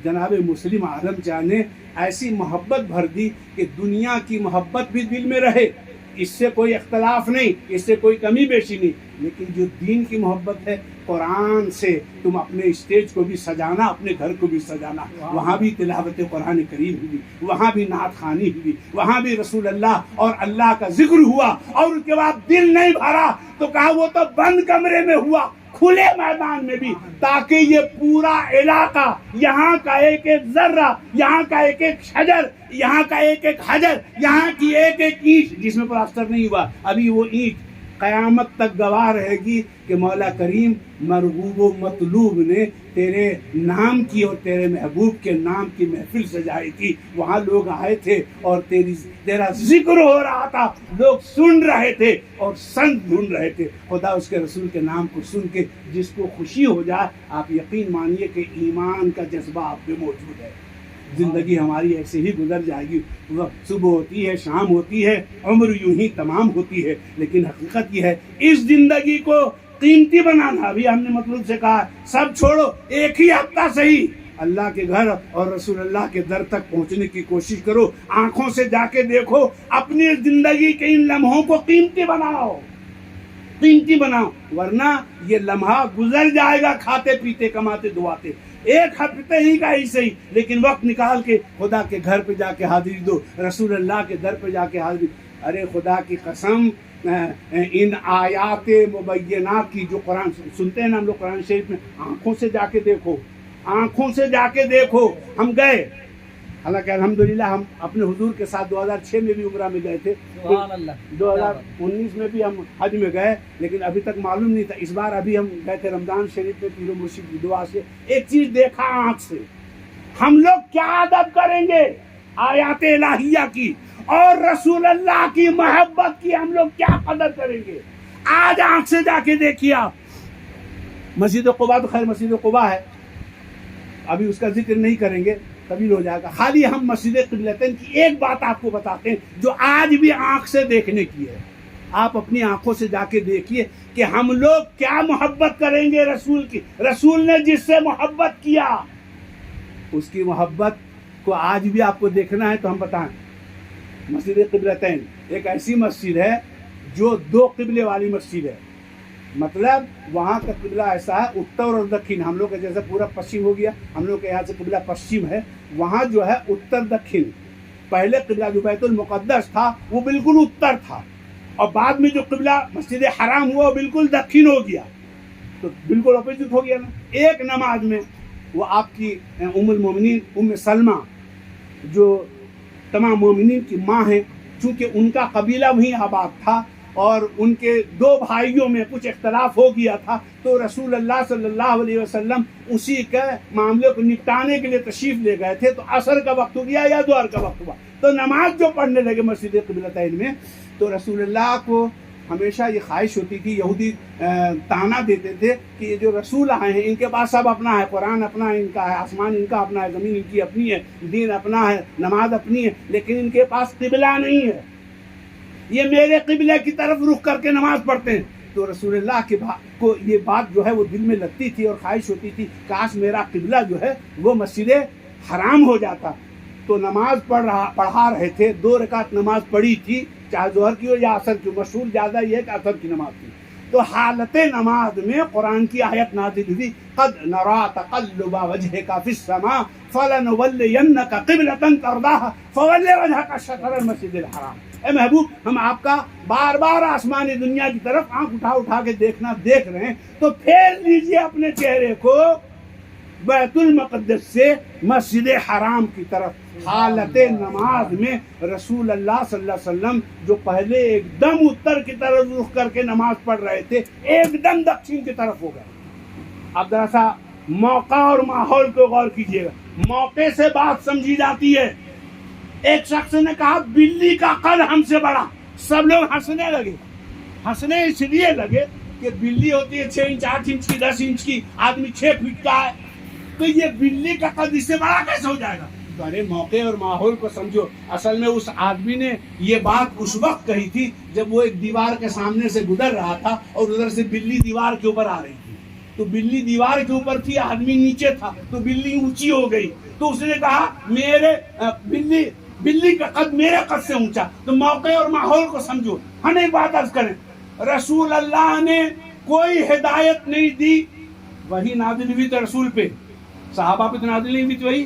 جناب مسلم عالم شاہ نے ایسی محبت بھر دی کہ دنیا کی محبت بھی دل میں رہے, اس سے کوئی اختلاف نہیں, اس سے کوئی کمی بیشی نہیں. لیکن جو دین کی محبت ہے, قرآن سے تم اپنے اسٹیج کو بھی سجانا, اپنے گھر کو بھی سجانا. وہاں بھی تلاوت قرآن کریم ہوئی, وہاں بھی نعت خوانی ہوئی, وہاں بھی رسول اللہ اور اللہ کا ذکر ہوا. اور اس کے بعد دل نہیں بھرا تو کہا وہ تو بند کمرے میں ہوا, کھلے میدان میں بھی, تاکہ یہ پورا علاقہ, یہاں کا ایک ایک ذرہ, یہاں کا ایک ایک شجر, یہاں کا ایک ایک حجر, یہاں کی ایک ایک اینٹ جس میں پلاسٹر نہیں ہوا ابھی, وہ اینٹ قیامت تک گواہ رہے گی کہ مولا کریم مرغوب و مطلوب نے تیرے نام کی اور تیرے محبوب کے نام کی محفل سجائی تھی. وہاں لوگ آئے تھے اور تیرا ذکر ہو رہا تھا, لوگ سن رہے تھے اور سنت ڈھونڈ رہے تھے. خدا اس کے رسول کے نام کو سن کے جس کو خوشی ہو جائے, آپ یقین مانیے کہ ایمان کا جذبہ آپ میں موجود ہے. زندگی ہماری ایسے ہی گزر جائے گی, صبح ہوتی ہے, شام ہوتی ہے, عمر یوں ہی تمام ہوتی ہے. لیکن حقیقت یہ ہے اس زندگی کو قیمتی بنانا. ابھی ہم نے مطلوب سے کہا سب چھوڑو, ایک ہی ہفتہ صحیح اللہ کے گھر اور رسول اللہ کے در تک پہنچنے کی کوشش کرو. آنکھوں سے جا کے دیکھو, اپنی زندگی کے ان لمحوں کو قیمتی بناؤ, قیمتی بناؤ, ورنہ یہ لمحہ گزر جائے گا کھاتے پیتے کماتے دعاتے. ایک ہفتے ہی کا ہی صحیح, لیکن وقت نکال کے خدا کے گھر پہ جا کے حاضری دو, رسول اللہ کے در پہ جا کے حاضری. ارے خدا کی قسم, ان آیات مبینات کی جو قرآن سنتے ہیں نا ہم لوگ قرآن شریف میں, آنکھوں سے جا کے دیکھو, آنکھوں سے جا کے دیکھو. ہم گئے, حالانکہ الحمدللہ ہم اپنے حضور کے ساتھ 2006 میں بھی عمرہ میں گئے تھے, 2019 میں بھی ہم حج میں گئے, لیکن ابھی تک معلوم نہیں تھا. اس بار ابھی ہم گئے تھے رمضان شریف میں, پیر و مرشد کی دعا سے ایک چیز دیکھا آنکھ سے. ہم لوگ کیا ادب کریں گے آیات الہیہ کی اور رسول اللہ کی محبت کی, ہم لوگ کیا قدر کریں گے. آج آنکھ سے جا کے دیکھیے آپ, مسجد قباء تو خیر مسجد قباء ہے, ابھی اس کا ذکر نہیں کریں گے, طویل ہو جائے گا. خالی ہم مسجد قبلتین کی ایک بات آپ کو بتاتے ہیں جو آج بھی آنکھ سے دیکھنے کی ہے. آپ اپنی آنکھوں سے جا کے دیکھیے کہ ہم لوگ کیا محبت کریں گے رسول کی. رسول نے جس سے محبت کیا اس کی محبت کو آج بھی آپ کو دیکھنا ہے تو ہم بتائیں. مسجد قبلتین ایک ایسی مسجد ہے جو 2 قبلے والی مسجد ہے, مطلب وہاں کا قبلہ ایسا ہے اتر اور دکھن. ہم لوگ کا جیسے پورا پشچم ہو گیا, ہم لوگ کے یہاں سے قبلہ پشچم ہے, وہاں جو ہے اتر دکھن. پہلے قبلہ جو بیت المقدس تھا وہ بالکل اتر تھا, اور بعد میں جو قبلہ مسجد حرام ہوا وہ بالکل دکھن ہو گیا, تو بالکل اپوزٹ ہو گیا نا. ایک نماز میں وہ آپ کی ام المومنین ام سلمہ جو تمام مومنین کی ماں ہیں، چونکہ ان کا قبیلہ وہیں آباد تھا اور ان کے دو بھائیوں میں کچھ اختلاف ہو گیا تھا، تو رسول اللہ صلی اللہ علیہ وسلم اسی کے معاملے کو نپٹانے کے لیے تشریف لے گئے تھے. تو عصر کا وقت ہو گیا یا ظہر کا وقت ہوا، تو نماز جو پڑھنے لگے مسجد قبلتین میں، تو رسول اللہ کو ہمیشہ یہ خواہش ہوتی تھی، یہودی تانا دیتے تھے کہ یہ جو رسول آئے ہیں ان کے پاس سب اپنا ہے، قرآن اپنا ہے ان کا ہے، آسمان ان کا اپنا ہے، زمین ان کی اپنی ہے، دین اپنا ہے، نماز اپنی ہے، لیکن ان کے پاس قبلہ نہیں ہے، یہ میرے قبلے کی طرف رخ کر کے نماز پڑھتے ہیں. تو رسول اللہ کے کو یہ بات جو ہے وہ دل میں لگتی تھی اور خواہش ہوتی تھی کاش میرا قبلہ جو ہے وہ مسجد حرام ہو جاتا. تو نماز پڑھا رہے تھے، 2 رکعت نماز پڑھی تھی، چاہے ظہر کی ہو یا عصر کی. مشہور زیادہ یہ ہے کہ عصر کی نماز تھی. تو حالت نماز میں قرآن کی آیت نازل ہوئی، قد نرا تقلب وجهك في السماء فلنولينك قبلة ترضاها فول وجهك شطر المسجد الحرام. اے محبوب، ہم آپ کا بار بار آسمانی دنیا کی طرف آنکھ اٹھا کے دیکھ رہے ہیں، تو پھیر لیجئے اپنے چہرے کو بیت المقدس سے مسجد حرام کی طرف. حالت نماز میں رسول اللہ صلی اللہ علیہ وسلم جو پہلے ایک دم اتر کی طرف رخ کر کے نماز پڑھ رہے تھے، ایک دم دکشن کی طرف ہو گئے. اب ذرا سا موقع اور ماحول کو غور کیجیے گا. موقع سے بات سمجھی جاتی ہے. ایک شخص نے کہا بلی کا قد ہم سے بڑا، سب لوگ ہنسنے لگے. ہنسنے اس لیے لگے کہ بلی ہوتی ہے 6 انچ 8 انچ کی 10 انچ کی، آدمی 6 فٹ کا ہے، تو یہ بلی کا قد اس سے بڑا کیسے ہو جائے گا؟ ارے موقع اور ماحول کو سمجھو. اصل میں اس آدمی نے یہ بات اس وقت کہی تھی جب وہ ایک دیوار کے سامنے سے گزر رہا تھا اور ادھر سے بلی دیوار کے اوپر آ رہی تھی. تو بلی دیوار کے اوپر تھی، آدمی نیچے تھا، تو بلی اونچی ہو گئی. تو اس نے کہا بلی کا قد میرے قد سے اونچا. تو موقع اور ماحول کو سمجھو. ہم ایک بات عرض کریں، رسول اللہ نے کوئی ہدایت نہیں دی، وہی نازل ہوئی تو رسول پہ، صحابہ پہ تو نازل نہیں ہوئی تھی وہی،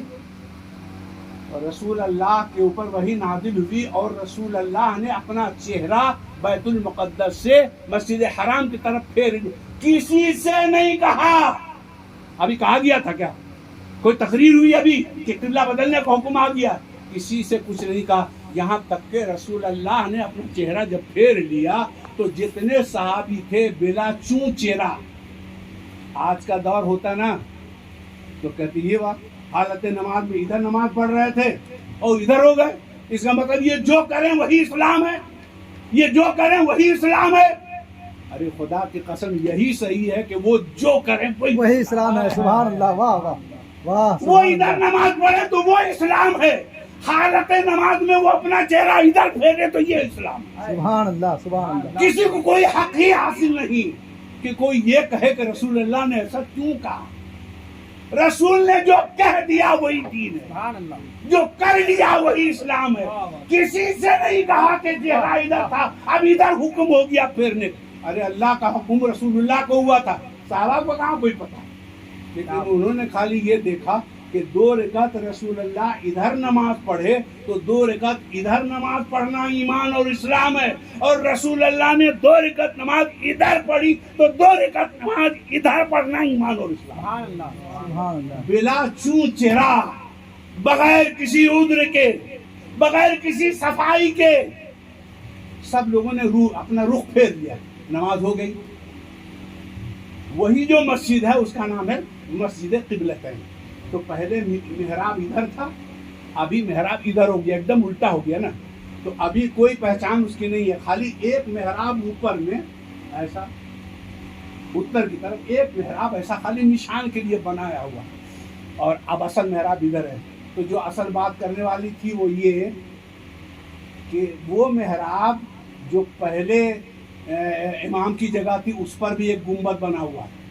اور رسول اللہ کے اوپر وہی نازل ہوئی اور رسول اللہ نے اپنا چہرہ بیت المقدس سے مسجد حرام کی طرف پھیر دیا. کسی سے نہیں کہا. ابھی کہا گیا تھا کیا؟ کوئی تقریر ہوئی ابھی کہ قبلہ بدلنے کا حکم آ گیا؟ کسی سے کچھ نہیں کہا. یہاں تک کہ رسول اللہ نے اپنا چہرہ جب پھیر لیا تو جتنے صحابی تھے بلا چون چہرہ. آج کا دور ہوتا نا تو کہتے یہ بات حالت نماز میں ادھر نماز پڑھ رہے تھے اور ادھر ہو گئے، اس کا مطلب یہ جو کریں وہی اسلام ہے، یہ جو کریں وہی اسلام ہے. ارے خدا کی قسم یہی صحیح ہے کہ وہ جو کریں وہی اسلام ہے. سبحان اللہ. واہ واہ واہ. وہ ادھر نماز پڑھے تو وہ اسلام ہے، حالت نماز میں وہ اپنا چہرہ ادھر پھیرے تو یہ اسلام ہے. سبحان اللہ. سبحان اللہ. کسی کو کوئی حق ہی حاصل نہیں کہ کوئی یہ کہے کہ رسول اللہ نے ایسا کیوں کہا. رسول نے جو کہہ دیا وہی دین ہے، جو کر لیا وہی اسلام ہے. کسی سے نہیں کہا کہ چہرہ ادھر تھا اب ادھر حکم ہو گیا پھیرنے. ارے اللہ کا حکم رسول اللہ کو ہوا تھا، صحابہ کو کہاں کوئی پتا، لیکن انہوں نے خالی یہ دیکھا کہ 2 رکعت رسول اللہ ادھر نماز پڑھے تو 2 رکعت ادھر نماز پڑھنا ایمان اور اسلام ہے، اور رسول اللہ نے 2 رکعت نماز ادھر پڑھی تو 2 رکعت نماز ادھر پڑھنا ایمان اور اسلام. بلا چون چہرہ، بغیر کسی عذر کے، بغیر کسی صفائی کے، سب لوگوں نے اپنا رخ پھیر لیا، نماز ہو گئی. وہی جو مسجد ہے اس کا نام ہے مسجد قبلتین. تو پہلے محراب ادھر تھا، ابھی محراب ادھر ہو گیا، ایک دم الٹا ہو گیا نا. تو ابھی کوئی پہچان اس کی نہیں ہے، خالی ایک محراب اوپر میں ایسا اتر کی طرف ایک محراب ایسا خالی نشان کے لیے بنایا ہوا، اور اب اصل محراب ادھر ہے. تو جو اصل بات کرنے والی تھی وہ یہ کہ وہ محراب جو پہلے امام کی جگہ تھی اس پر بھی ایک گنبد بنا ہوا ہے،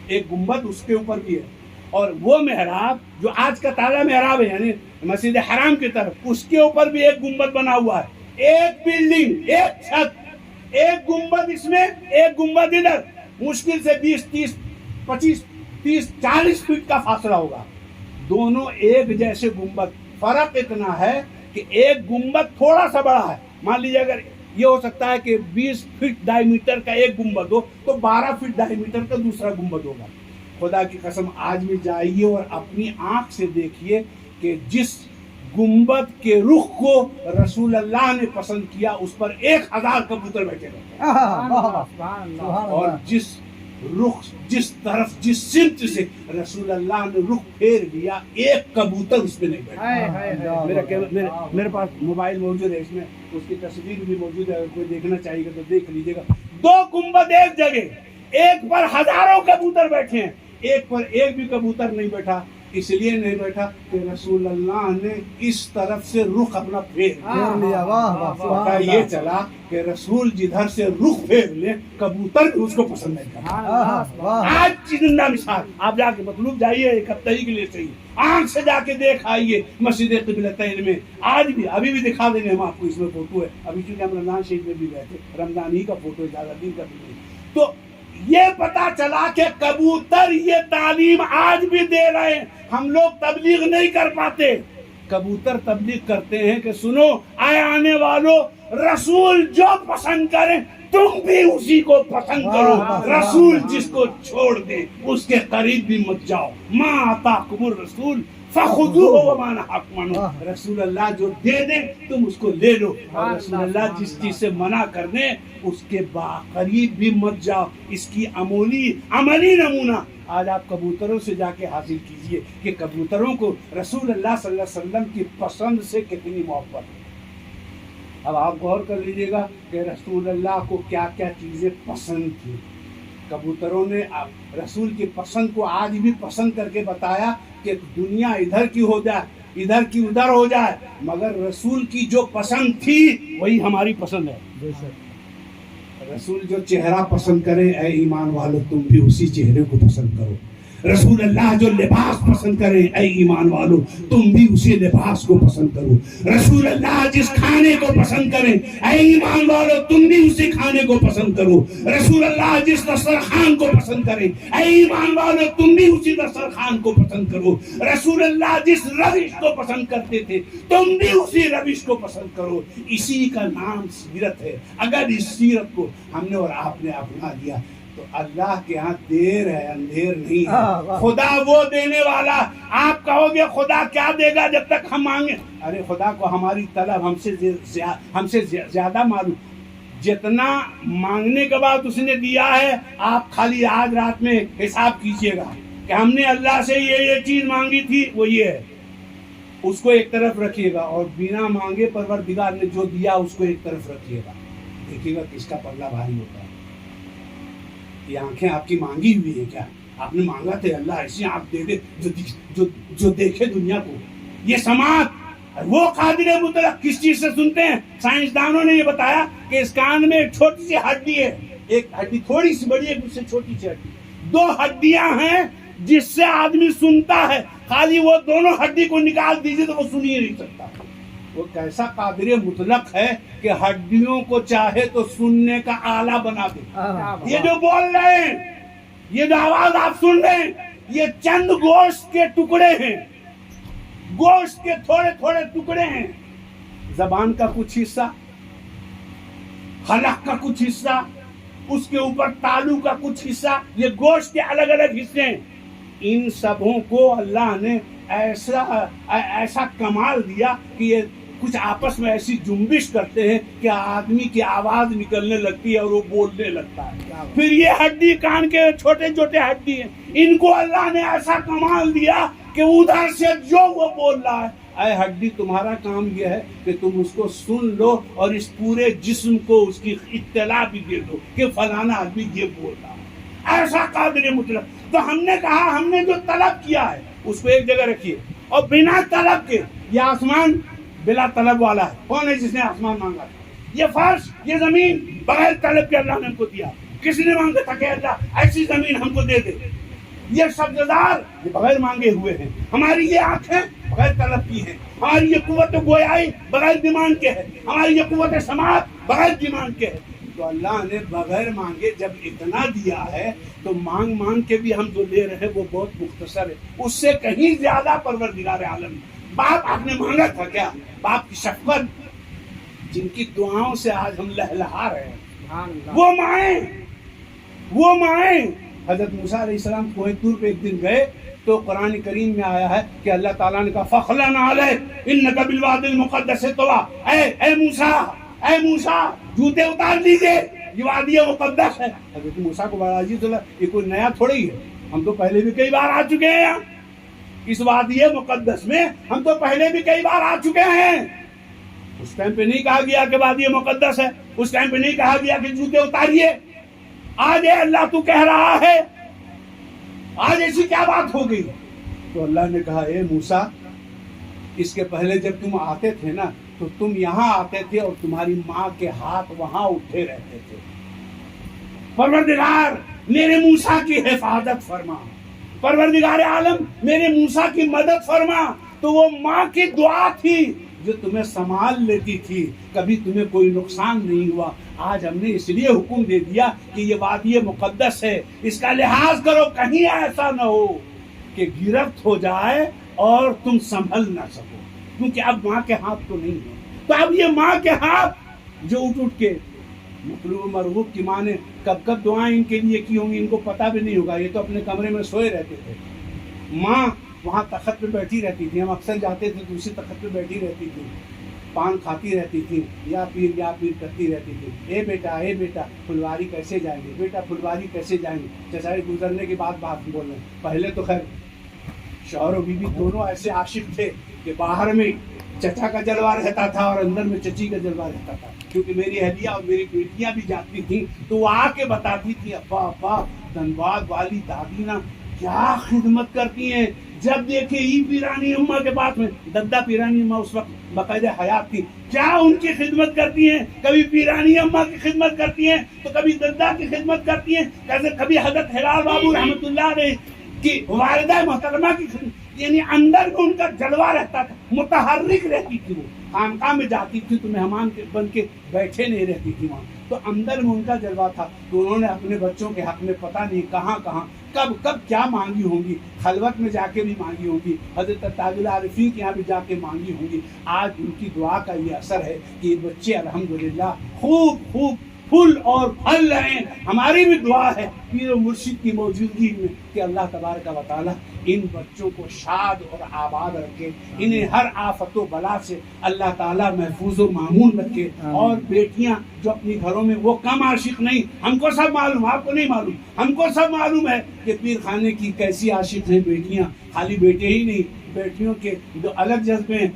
ایک گنبد اس کے اوپر بھی ہے، اور وہ محراب جو آج کا تازہ محراب ہے یعنی مسجد حرام کی طرف، اس کے اوپر بھی ایک گنبد بنا ہوا ہے. ایک بلڈنگ، ایک چھت، ایک گنبد اس میں، ایک گنبد ادھر، مشکل سے 20 30 25 30 40 فٹ کا فاصلہ ہوگا. دونوں ایک جیسے گنبد. فرق اتنا ہے کہ ایک گنبد تھوڑا سا بڑا ہے. مان لیجیے اگر یہ ہو سکتا ہے کہ 20 فٹ ڈائی میٹر کا ایک گنبد ہو تو 12 فٹ ڈائی میٹر کا دوسرا گنبد ہوگا. خدا کی قسم آج بھی جائیے اور اپنی آنکھ سے دیکھیے کہ جس گنبد کے رخ کو رسول اللہ نے پسند کیا اس پر 1000 کبوتر بیٹھے رہتے ہیں، اور جس طرف جس سمت سے رسول اللہ نے رخ پھیر لیا ایک کبوتر اس پہ نہیں بیٹھا۔ میرے پاس موبائل موجود ہے، اس میں اس کی تصویر بھی موجود ہے، اگر کوئی دیکھنا چاہیے گا تو دیکھ لیجیے گا۔ 2 گنبد ایک جگہ، ایک پر ہزاروں کبوتر بیٹھے ہیں، ایک پر ایک بھی کبوتر نہیں بیٹھا۔ اس لیے نہیں بیٹھا کہ رسول اللہ نے اس طرف سے رخ اپنا پھیر لیا۔ واہ واہ پتہ یہ چلا کہ رسول جدھر سے رخ پھیر لے کبوتر بھی اس کو پسند نہیں کرتا۔ آج کی زندہ مثال، آپ جا کے مطلوب جائیے ایک ہفتہ کے لیے صحیح، آنکھ سے جا کے دیکھ آئیے مسجد قبلتین میں، آج بھی ابھی بھی دکھا دیں گے ہم آپ کو، اس میں فوٹو ہے، ابھی چونکہ ہم رمضان شریف میں بھی گئے تھے، رمضان ہی کا فوٹو ہے، زیادہ دن کا بھی نہیں۔ تو یہ پتا چلا کہ کبوتر یہ تعلیم آج بھی دے رہے ہیں، ہم لوگ تبلیغ نہیں کر پاتے، کبوتر تبلیغ کرتے ہیں کہ سنو اے آنے والوں، رسول جو پسند کریں تم بھی اسی کو پسند کرو، رسول جس کو چھوڑ دے اس کے قریب بھی مت جاؤ، ما آتاکم الرسول فخذوہ وما نہاکم عنہ، رسول اللہ جو دے دیں تم اس کو لے لو، اور رسول اللہ جس چیز سے منع کر دیں اس کے قریب بھی مت جاؤ۔ اس کی عملی نمونہ آج آپ کبوتروں سے جا کے حاصل کیجئے کہ کبوتروں کو رسول اللہ صلی اللہ علیہ وسلم کی پسند سے کتنی محبت ہے۔ اب آپ غور کر لیجئے گا کہ رسول اللہ کو کیا کیا چیزیں پسند تھی۔ کبوتروں نے رسول کی پسند کو آج بھی پسند کر کے بتایا کہ دنیا ادھر کی ہو جائے، ادھر کی ادھر ہو جائے، مگر رسول کی جو پسند تھی وہی ہماری پسند ہے۔ رسول جو چہرہ پسند کرے اے ایمان والو تم بھی اسی چہرے کو پسند کرو، رسول اللہ جو لباس پسند کرے اے ایمان والو تم بھی اسی لباس کو پسند کرو، رسول اللہ جس کھانے کو پسند کرے اے ایمان والو تم بھی اسی کھانے کو پسند کرو، رسول اللہ جس دسترخوان کو پسند کرے اے ایمان والو تم بھی اسی دسترخوان کو پسند کرو، رسول اللہ جس روش کو پسند کرتے تھے تم بھی اسی روش کو پسند کرو۔ اسی کا نام سیرت ہے۔ اگر اس سیرت کو ہم نے اور آپ نے اپنا لیا تو اللہ کے ہاں دیر ہے اندھیر نہیں ہے۔ خدا وہ دینے والا، آپ کہو گے خدا کیا دے گا جب تک ہم مانگیں، ارے خدا کو ہماری طلب ہم سے زیادہ معلوم، جتنا مانگنے کے بعد اس نے دیا ہے آپ خالی آج رات میں حساب کیجئے گا کہ ہم نے اللہ سے یہ چیز مانگی تھی وہ یہ ہے، اس کو ایک طرف رکھیے گا، اور بنا مانگے پروردگار نے جو دیا اس کو ایک طرف رکھیے گا، دیکھیے گا کس کا پلہ بھاری ہوتا ہے۔ یہ آنکھیں آپ کی مانگی ہوئی ہے کیا؟ آپ نے مانگا تھے اللہ ایسی آنکھ دے دے جو دیکھے دنیا کو۔ یہ سماعت وہ قادر مطلق کس چیز سے سنتے ہیں؟ سائنسدانوں نے یہ بتایا کہ اس کان میں ایک چھوٹی سی ہڈی ہے، ایک ہڈی تھوڑی سی بڑی ہے، اس سے چھوٹی سی ہڈی، 2 ہڈیاں ہیں جس سے آدمی سنتا ہے، خالی وہ دونوں ہڈی کو نکال دیجیے تو وہ سن ہی نہیں سکتا۔ وہ کیسا قادر مطلق ہے کہ ہڈیوں کو چاہے تو سننے کا آلہ بنا دے۔ یہ جو بول رہے ہیں، یہ جو آواز آپ سن رہے ہیں، یہ چند گوشت کے ٹکڑے ہیں، گوشت کے تھوڑے تھوڑے ٹکڑے ہیں، زبان کا کچھ حصہ، حلق کا کچھ حصہ، اس کے اوپر تالو کا کچھ حصہ، یہ گوشت کے الگ الگ حصے ہیں۔ ان سبوں کو اللہ نے ایسا کمال دیا کہ یہ کچھ آپس میں ایسی جنبش کرتے ہیں کہ آدمی کی آواز نکلنے لگتی ہے اور وہ بولنے لگتا ہے۔ پھر یہ ہڈی کان کے چھوٹے چھوٹے ہڈی ہیں، ان کو اللہ نے ایسا کمال دیا کہ ادھر سے جو وہ بول رہا ہے، اے ہڈی تمہارا کام یہ ہے کہ تم اس کو سن لو اور اس پورے جسم کو اس کی اطلاع بھی دے دو کہ فلانا آدمی یہ بول رہا ہے۔ ایسا قادر مطلق۔ تو ہم نے کہا ہم نے جو طلب کیا ہے اس کو ایک جگہ رکھیے، اور بنا طلب کے یہ آسمان بلا طلب والا ہے، کون ہے جس نے آسمان مانگا تھا؟ یہ فرش، یہ زمین بغیر طلب کے اللہ نے ہم کو دیا، کسی نے مانگا تھا کہ اللہ ایسی زمین ہم کو دے دے؟ یہ سبزدار یہ بغیر مانگے ہوئے ہیں، ہماری یہ آنکھیں بغیر طلب کی ہیں، ہماری یہ قوت گویائی بغیر ڈیمانڈ کے ہے، ہماری یہ قوت سماعت بغیر ڈیمانڈ کے ہے۔ تو اللہ نے بغیر مانگے جب اتنا دیا ہے تو مانگ کے بھی ہم جو لے رہے ہیں وہ بہت مختصر ہے، اس سے کہیں زیادہ پروردگار عالم۔ باپ آپ نے مانگا تھا کیا؟ باپ کی شفقت، جن کی دعاؤں سے آج ہم لہلہا رہے ہیں، وہ مائیں حضرت موسیٰ علیہ السلام کوہ طور پہ ایک دن گئے تو قرآن کریم میں آیا ہے کہ اللہ تعالیٰ نے کہا فَخْلَعْنَ عَلَيْكَ إِنَّكَ بِالْوَادِ الْمُقَدَّسِ طُوًى، اے موسیٰ جوتے اتار لیجئے، یہ وادی مقدس ہے۔ حضرت موسیٰ کو بڑا عجیب لگا، یہ کوئی نیا تھوڑی ہے، ہم تو پہلے بھی کئی بار آ چکے ہیں یہاں اس وادی مقدس میں، ہم تو پہلے بھی کئی بار آ چکے ہیں۔ اس ٹائم پہ نہیں کہا گیا کہ وادی مقدس ہے، اس ٹائم پہ نہیں کہا گیا کہ جوتے اتاریے، آج اللہ تو کہہ رہا ہے، آج ایسی کیا بات ہو گئی؟ تو اللہ نے کہا اے موسیٰ، اس کے پہلے جب تم آتے تھے نا تو تم یہاں آتے تھے اور تمہاری ماں کے ہاتھ وہاں اٹھے رہتے تھے۔ پروردگار میرے موسیٰ کی حفاظت فرما، پروردگار عالم میرے موسیٰ کی مدد فرما۔ تو وہ ماں کی دعا تھی جو تمہیں سنبھال لیتی تھی، کبھی تمہیں کوئی نقصان نہیں ہوا۔ آج ہم نے اس لیے حکم دے دیا کہ یہ وادی مقدس ہے، اس کا لحاظ کرو، کہیں ایسا نہ ہو کہ گرفت ہو جائے اور تم سنبھل نہ سکو، کیونکہ اب ماں کے ہاتھ تو نہیں ہے۔ تو اب یہ ماں کے ہاتھ جو اٹھ کے مطلوب مرغوب کی ماں نے کب کب دعائیں ان کے لیے کی ہوں گی ان کو پتہ بھی نہیں ہوگا، یہ تو اپنے کمرے میں سوئے رہتے تھے، ماں وہاں تخت پہ بیٹھی رہتی تھی، ہم اکثر جاتے تھے تو اسی تخت پہ بیٹھی رہتی تھی، پان کھاتی رہتی تھی، یا پیر کرتی رہتی تھی، اے بیٹا پھلواری کیسے جائیں گے، بیٹا پھلواری کیسے جائیں گے۔ چچائی گزرنے کے بعد بات بول رہے ہیں، پہلے تو خیر شوہر و بیوی دونوں ایسے عاشق تھے کہ باہر میں چچا کا جلوہ رہتا تھا اور اندر میں چچی کا جلوہ رہتا تھا، کیونکہ میری اہلیہ اور میری بیٹیاں بھی جاتی تھیں تو وہ آ کے بتاتی تھی ابا دھنباد والی دادی نا کیا خدمت کرتی ہیں، جب دیکھے ای پیرانی اماں کے پاس میں، ددا پیرانی اماں اس وقت باقاعدہ حیات تھی، کیا ان کی خدمت کرتی ہیں، کبھی پیرانی اماں کی خدمت کرتی ہیں تو کبھی ددا کی خدمت کرتی ہیں، کبھی حضرت ہلال بابو رحمۃ اللہ علیہ کی والدہ محترمہ کی خدمت، یعنی اندر میں ان کا جلوہ رہتا تھا، متحرک رہتی تھی، وہ خانقاہ میں جاتی تھی تو مہمان بن کے بیٹھے نہیں رہتی تھی وہاں، تو اندر میں ان کا جلوہ تھا۔ تو انہوں نے اپنے بچوں کے حق میں پتہ نہیں کہاں کب کیا مانگی ہوں گی، خلوت میں جا کے بھی مانگی ہوں گی، حضرت تاج العارفین کے یہاں بھی جا کے مانگی ہوں گی۔ آج ان کی دعا کا یہ اثر ہے کہ یہ بچے الحمدللہ خوب پھول اور پھل رہے ہیں۔ ہماری بھی دعا ہے پیر و مرشد کی موجودگی میں کہ اللہ تبارک و تعالیٰ ان بچوں کو شاد اور آباد رکھے، انہیں ہر آفت و بلا سے اللہ تعالیٰ محفوظ و مامون رکھے، اور بیٹیاں جو اپنی گھروں میں، وہ کم عاشق نہیں، ہم کو سب معلوم، آپ کو نہیں معلوم، ہم کو سب معلوم ہے کہ پیر خانے کی کیسی عاشق ہیں بیٹیاں، خالی بیٹے ہی نہیں، بیٹیوں کے جو الگ جذبے ہیں،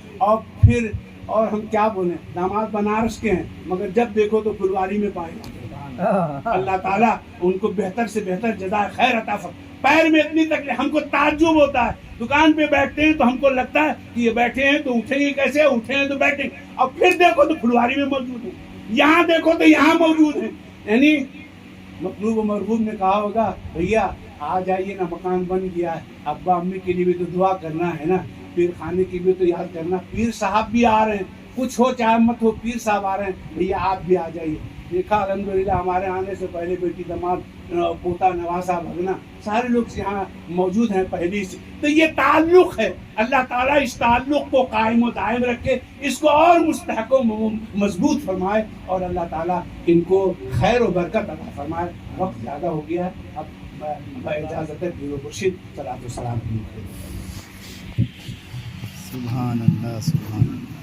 اور ہم کیا بولیں، داماد بنارس کے ہیں مگر جب دیکھو تو پھلواری میں پائے جاتے ہیں۔ اللہ تعالیٰ ان کو بہتر سے بہتر جزائے خیر عطا فرمائے۔ پیر میں اتنی تکلیف، ہم کو تعجب ہوتا ہے، دکان پہ بیٹھتے ہیں تو ہم کو لگتا ہے کہ یہ بیٹھے ہیں تو اٹھیں گے کیسے، اٹھے ہیں تو بیٹھیں گے، اور پھر دیکھو تو پھلواری میں موجود ہیں، یہاں دیکھو تو یہاں موجود ہیں۔ یعنی مطلوب و مرغوب نے کہا ہوگا بھیا آ جائیے نا، مکان بن گیا ہے، ابا امی کے لیے بھی تو دعا کرنا ہے نا، پیر خانے کی بھی تو یاد کرنا، پیر صاحب بھی آ رہے ہیں، کچھ ہو چاہے مت ہو، پیر صاحب آ رہے ہیں، بھیا آپ بھی آ جائیے۔ دیکھا الحمدللہ ہمارے آنے سے پہلے بیٹی داماد پوتا نواسا بھگنا سارے لوگ یہاں موجود ہیں پہلے سے، تو یہ تعلق ہے، اللہ تعالیٰ اس تعلق کو قائم و دائم رکھے، اس کو اور مستحکم و مضبوط فرمائے، اور اللہ تعالیٰ ان کو خیر و برکت عطا فرمائے۔ وقت زیادہ ہو گیا ہے، اب اجازت ہے پیر و مرشد صلاۃ و سلام۔ سبحان اللہ سبحان اللہ۔